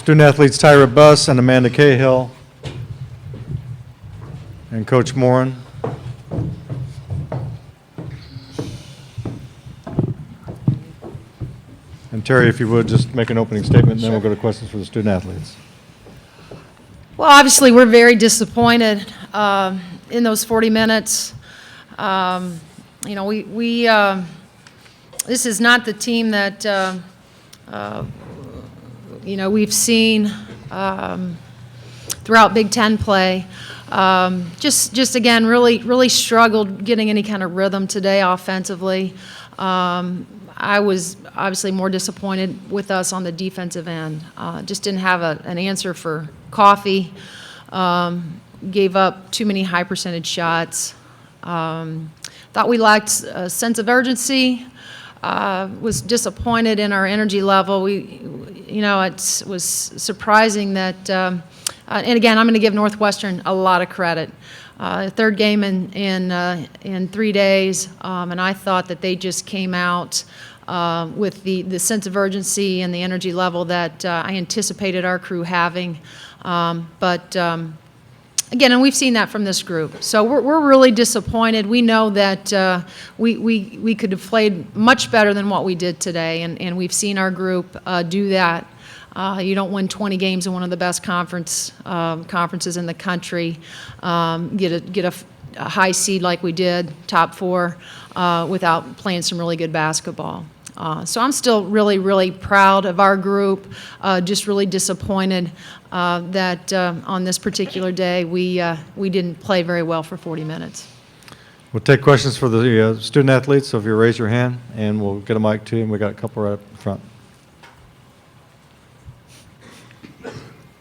Student athletes Tyra Buss and Amanda Cahill, and Coach Morin. And Terry, if you would, just make an opening statement, and then we'll go to questions for the student athletes. Well, obviously, we're very disappointed in those 40 minutes. You know, this is not the team that, you know, we've seen throughout Big Ten play. Just again, really struggled getting any kind of rhythm today offensively. I was obviously more disappointed with us on the defensive end. Just didn't have an answer for Coffee. Gave up too many high percentage shots. Thought we lacked a sense of urgency. Was disappointed in our energy level. You know, it was surprising that, and again, I'm going to give Northwestern a lot of credit. Third game in 3 days, and I thought that they just came out with the sense of urgency and the energy level that I anticipated our crew having. But again, and we've seen that from this group. So we're really disappointed. We know that we could have played much better than what we did today, and we've seen our group do that. You don't win 20 games in one of the best conferences in the country, get a high seed like we did, top 4, without playing some really good basketball. So I'm still really proud of our group, just really disappointed that on this particular day we didn't play very well for 40 minutes. We'll take questions for the student athletes, so if you raise your hand, and we'll get a mic to you, and we got a couple right up front.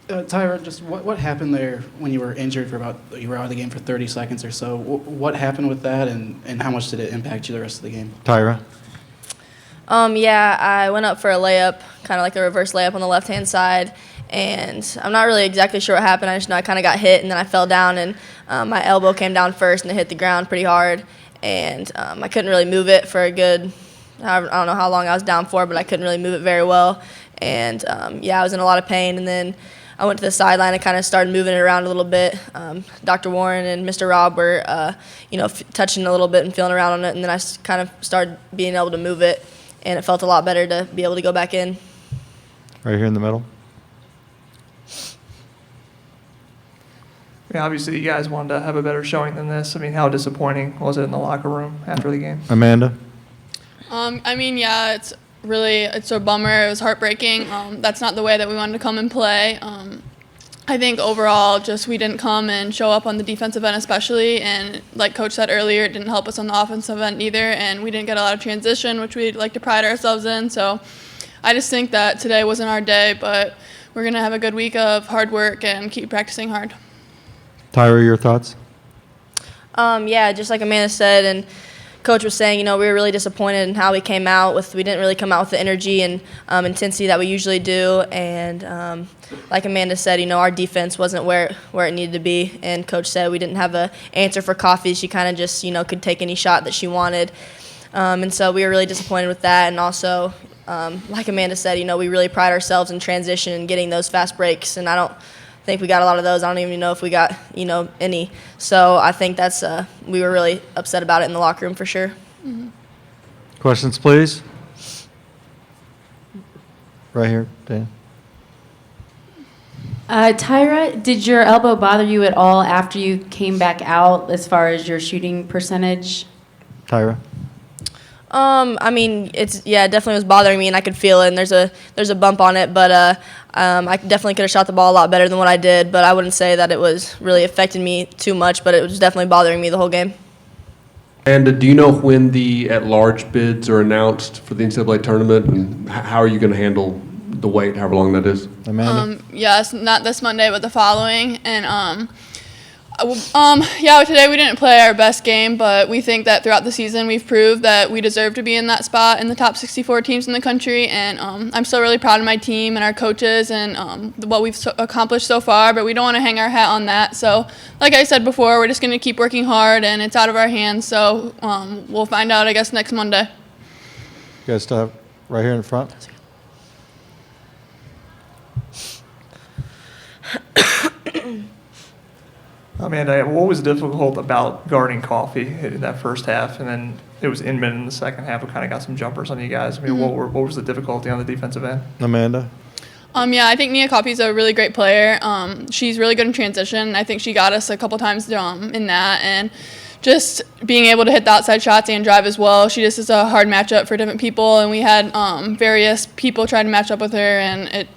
Tyra, just what happened there when you were injured you were out of the game for 30 seconds or so? What happened with that, and how much did it impact you the rest of the game? Tyra? Yeah, I went up for a layup, kind of like a reverse layup on the left-hand side, and I'm not really exactly sure what happened. I just know I kind of got hit, and then I fell down, and my elbow came down first, and it hit the ground pretty hard, and I couldn't really move it for a good, I don't know how long I was down for, but I couldn't really move it very well, and yeah, I was in a lot of pain, and then I went to the sideline and kind of started moving it around a little bit. Dr. Warren and Mr. Rob were, you know, touching a little bit and feeling around on it, and then I kind of started being able to move it, and it felt a lot better to be able to go back in. Right here in the middle. I mean, obviously, you guys wanted to have a better showing than this. I mean, how disappointing was it in the locker room after the game? Amanda? I mean, yeah, it's a bummer. It was heartbreaking. That's not the way that we wanted to come and play. I think overall, just we didn't come and show up on the defensive end especially, and like Coach said earlier, it didn't help us on the offensive end either, and we didn't get a lot of transition, which we'd like to pride ourselves in. So I just think that today wasn't our day, but we're going to have a good week of hard work and keep practicing hard. Tyra, your thoughts? Yeah, just like Amanda said, and Coach was saying, you know, we were really disappointed in how we came out we didn't really come out with the energy and intensity that we usually do, and like Amanda said, you know, our defense wasn't where it needed to be, and Coach said we didn't have an answer for Coffee. She kind of just, you know, could take any shot that she wanted, and so we were really disappointed with that, and also, like Amanda said, you know, we really pride ourselves in transition and getting those fast breaks, and I don't think we got a lot of those. I don't even know if we got, you know, any. So I think that's we were really upset about it in the locker room for sure. Mm-hmm. Questions, please. Right here, Dan. Tyra, did your elbow bother you at all after you came back out as far as your shooting percentage? Tyra? I mean, it definitely was bothering me, and I could feel it, and there's a bump on it, but I definitely could have shot the ball a lot better than what I did, but I wouldn't say that it was really affecting me too much, but it was definitely bothering me the whole game. And do you know when the at-large bids are announced for the NCAA tournament, and how are you going to handle the wait, however long that is? Amanda? Yes, not this Monday, but the following, and yeah, today we didn't play our best game, but we think that throughout the season we've proved that we deserve to be in that spot in the top 64 teams in the country, and I'm still really proud of my team and our coaches and what we've accomplished so far, but we don't want to hang our hat on that. So like I said before, we're just going to keep working hard, and it's out of our hands, so we'll find out, I guess, next Monday. You guys still have right here in front? Amanda, what was difficult about guarding Coffee in that first half, and then it was Inman in the second half who kind of got some jumpers on you guys? I mean, what was the difficulty on the defensive end? Amanda? Yeah, I think Nia Coffey's a really great player. She's really good in transition. I think she got us a couple times in that, and just being able to hit the outside shots and drive as well. She just is a hard matchup for different people, and we had various people try to match up with her, and it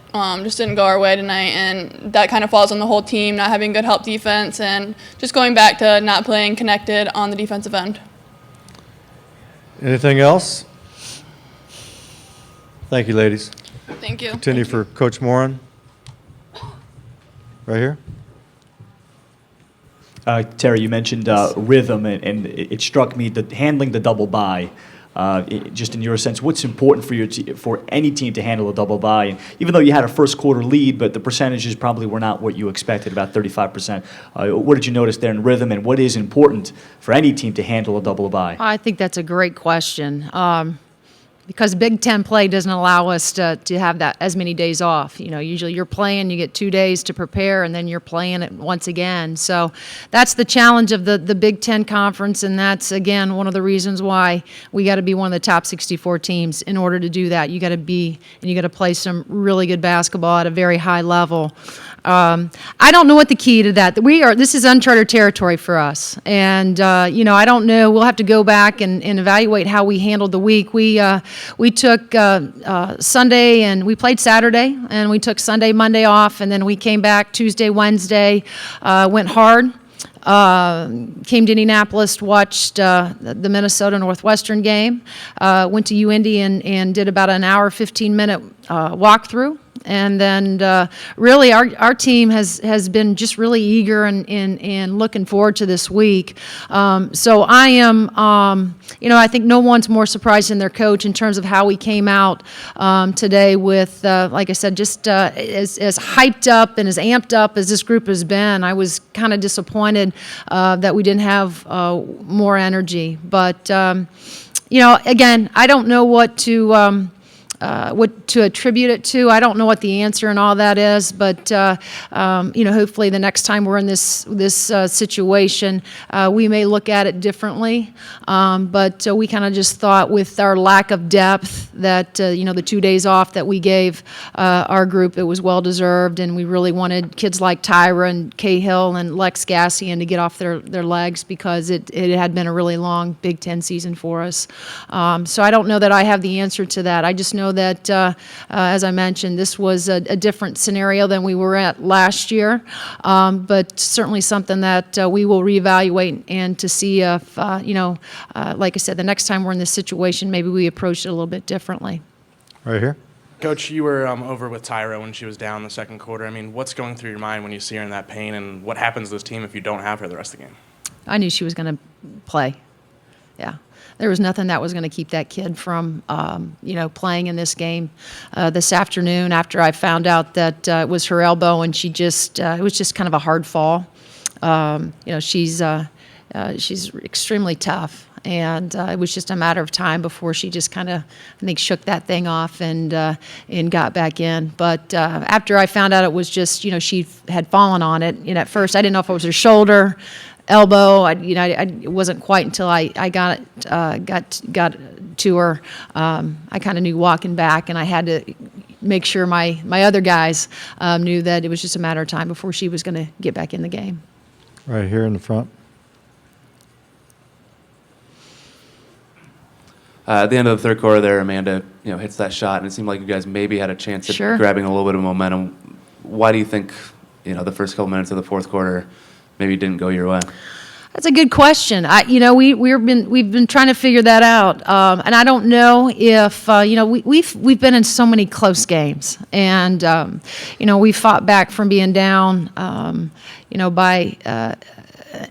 just didn't go our way tonight. And that kind of falls on the whole team, not having good help defense, and just going back to not playing connected on the defensive end. Anything else? Thank you, ladies. Thank you. Continue for Coach Moran. Right here. Terry, you mentioned rhythm, and it struck me that handling the double bye. Just in your sense, what's important for any team to handle a double bye? And even though you had a first quarter lead, but the percentages probably were not what you expected, about 35%. What did you notice there in rhythm, and what is important for any team to handle a double bye? I think that's a great question. Because Big Ten play doesn't allow us to have that as many days off. You know, usually you're playing, you get 2 days to prepare, and then you're playing it once again. So that's the challenge of the Big Ten Conference, and that's, again, one of the reasons why we got to be one of the top 64 teams. In order to do that, you got to be, and you got to play some really good basketball at a very high level. I don't know what the key to that. This is uncharted territory for us, and I don't know. We'll have to go back and evaluate how we handled the week. We took Sunday, and we played Saturday, and we took Sunday, Monday off, and then we came back Tuesday, Wednesday, went hard. Came to Indianapolis, watched the Minnesota Northwestern game, went to UIndy and did about an hour, 15-minute walkthrough. And then really our team has been just really eager and looking forward to this week. So I am, I think no one's more surprised than their coach in terms of how we came out today with, like I said, just as hyped up and as amped up as this group has been. I was kind of disappointed that we didn't have more energy. But, again, I don't know what to attribute it to. I don't know what the answer and all that is, but hopefully the next time we're in this situation, we may look at it differently. But we kind of just thought with our lack of depth that the 2 days off that we gave our group, it was well deserved, and we really wanted kids like Tyra and Cahill and Lex Gassian to get off their legs because it had been a really long Big Ten season for us. So I don't know that I have the answer to that. I just know that, as I mentioned, this was a different scenario than we were at last year, but certainly something that we will reevaluate and to see if, like I said, the next time we're in this situation, maybe we approach it a little bit differently. Right here. Coach, you were over with Tyra when she was down in the second quarter. I mean, what's going through your mind when you see her in that pain, and what happens to this team if you don't have her the rest of the game? I knew she was going to play. Yeah. There was nothing that was going to keep that kid from, playing in this game this afternoon after I found out that it was her elbow and it was just kind of a hard fall. She's extremely tough, and it was just a matter of time before she just kind of, I think, shook that thing off and got back in. But after I found out it was just, she had fallen on it, at first I didn't know if it was her shoulder, elbow. It wasn't quite until I got to her. I kind of knew walking back, and I had to make sure my other guys knew that it was just a matter of time before she was going to get back in the game. Right here in the front. At the end of the third quarter there, Amanda, hits that shot, and it seemed like you guys maybe had a chance at grabbing a little bit of momentum. Why do you think, the first couple minutes of the fourth quarter maybe didn't go your way? That's a good question. We've been trying to figure that out, and I don't know if we've been in so many close games, and we fought back from being down, by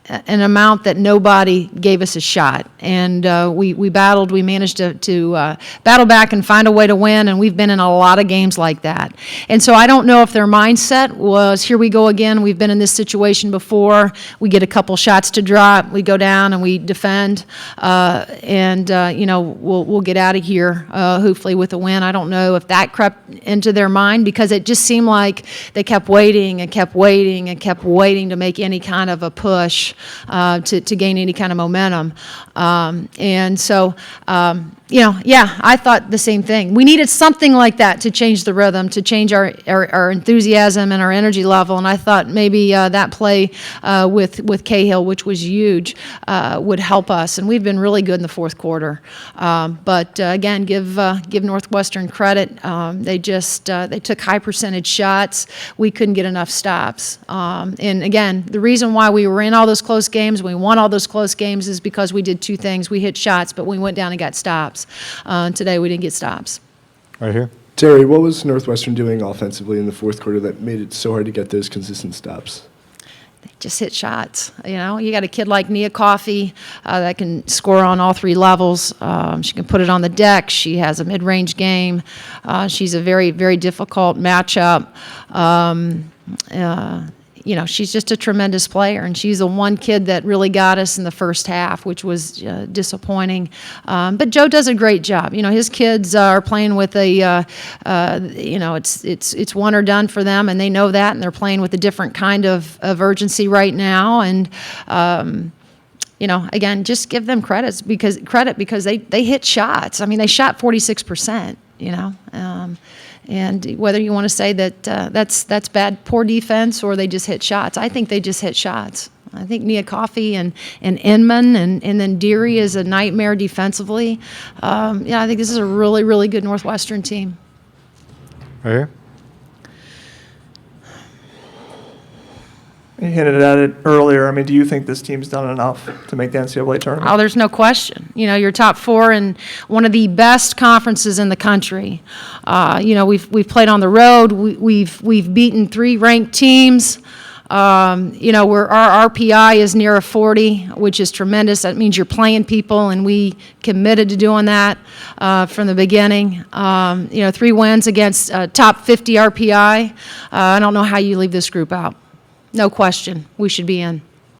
an amount that nobody gave us a shot. And we battled. We managed to battle back and find a way to win, and we've been in a lot of games like that. And so I don't know if their mindset was, here we go again, we've been in this situation before, we get a couple shots to drop, we go down and we defend, and we'll get out of here, hopefully with a win. I don't know if that crept into their mind, because it just seemed like they kept waiting and kept waiting and kept waiting to make any kind of a push to gain any kind of momentum. I thought the same thing. We needed something like that to change the rhythm, to change our enthusiasm and our energy level. And I thought maybe that play with Cahill, which was huge, would help us. And we've been really good in the fourth quarter. But again, give Northwestern credit. They took high percentage shots. We couldn't get enough stops. And again, the reason why we were in all those close games, we won all those close games, is because we did two things. We hit shots, but we went down and got stops. Today we didn't get stops. Right here. Terry, what was Northwestern doing offensively in the fourth quarter that made it so hard to get those consistent stops? They just hit shots. You got a kid like Nia Coffey that can score on all three levels. She can put it on the deck. She has a mid-range game. She's a very, very difficult matchup. She's just a tremendous player, and she's the one kid that really got us in the first half, which was disappointing. But Joe does a great job. His kids are playing with it's one or done for them, and they know that, and they're playing with a different kind of urgency right now. And again, just give them credit because they hit shots. I mean, they shot 46%. And whether you want to say that that's bad, poor defense, or they just hit shots, I think they just hit shots. I think Nia Coffey and Inman and then Deary is a nightmare defensively. I think this is a really, really good Northwestern team. Right here. You hinted at it earlier. I mean, do you think this team's done enough to make the NCAA tournament? Oh, there's no question. You're top four in one of the best conferences in the country. We've played on the road. We've beaten 3 ranked teams. Our RPI is near a 40, which is tremendous. That means you're playing people, and we committed to doing that from the beginning. 3 wins against top 50 RPI. I don't know how you leave this group out. No question, we should be in.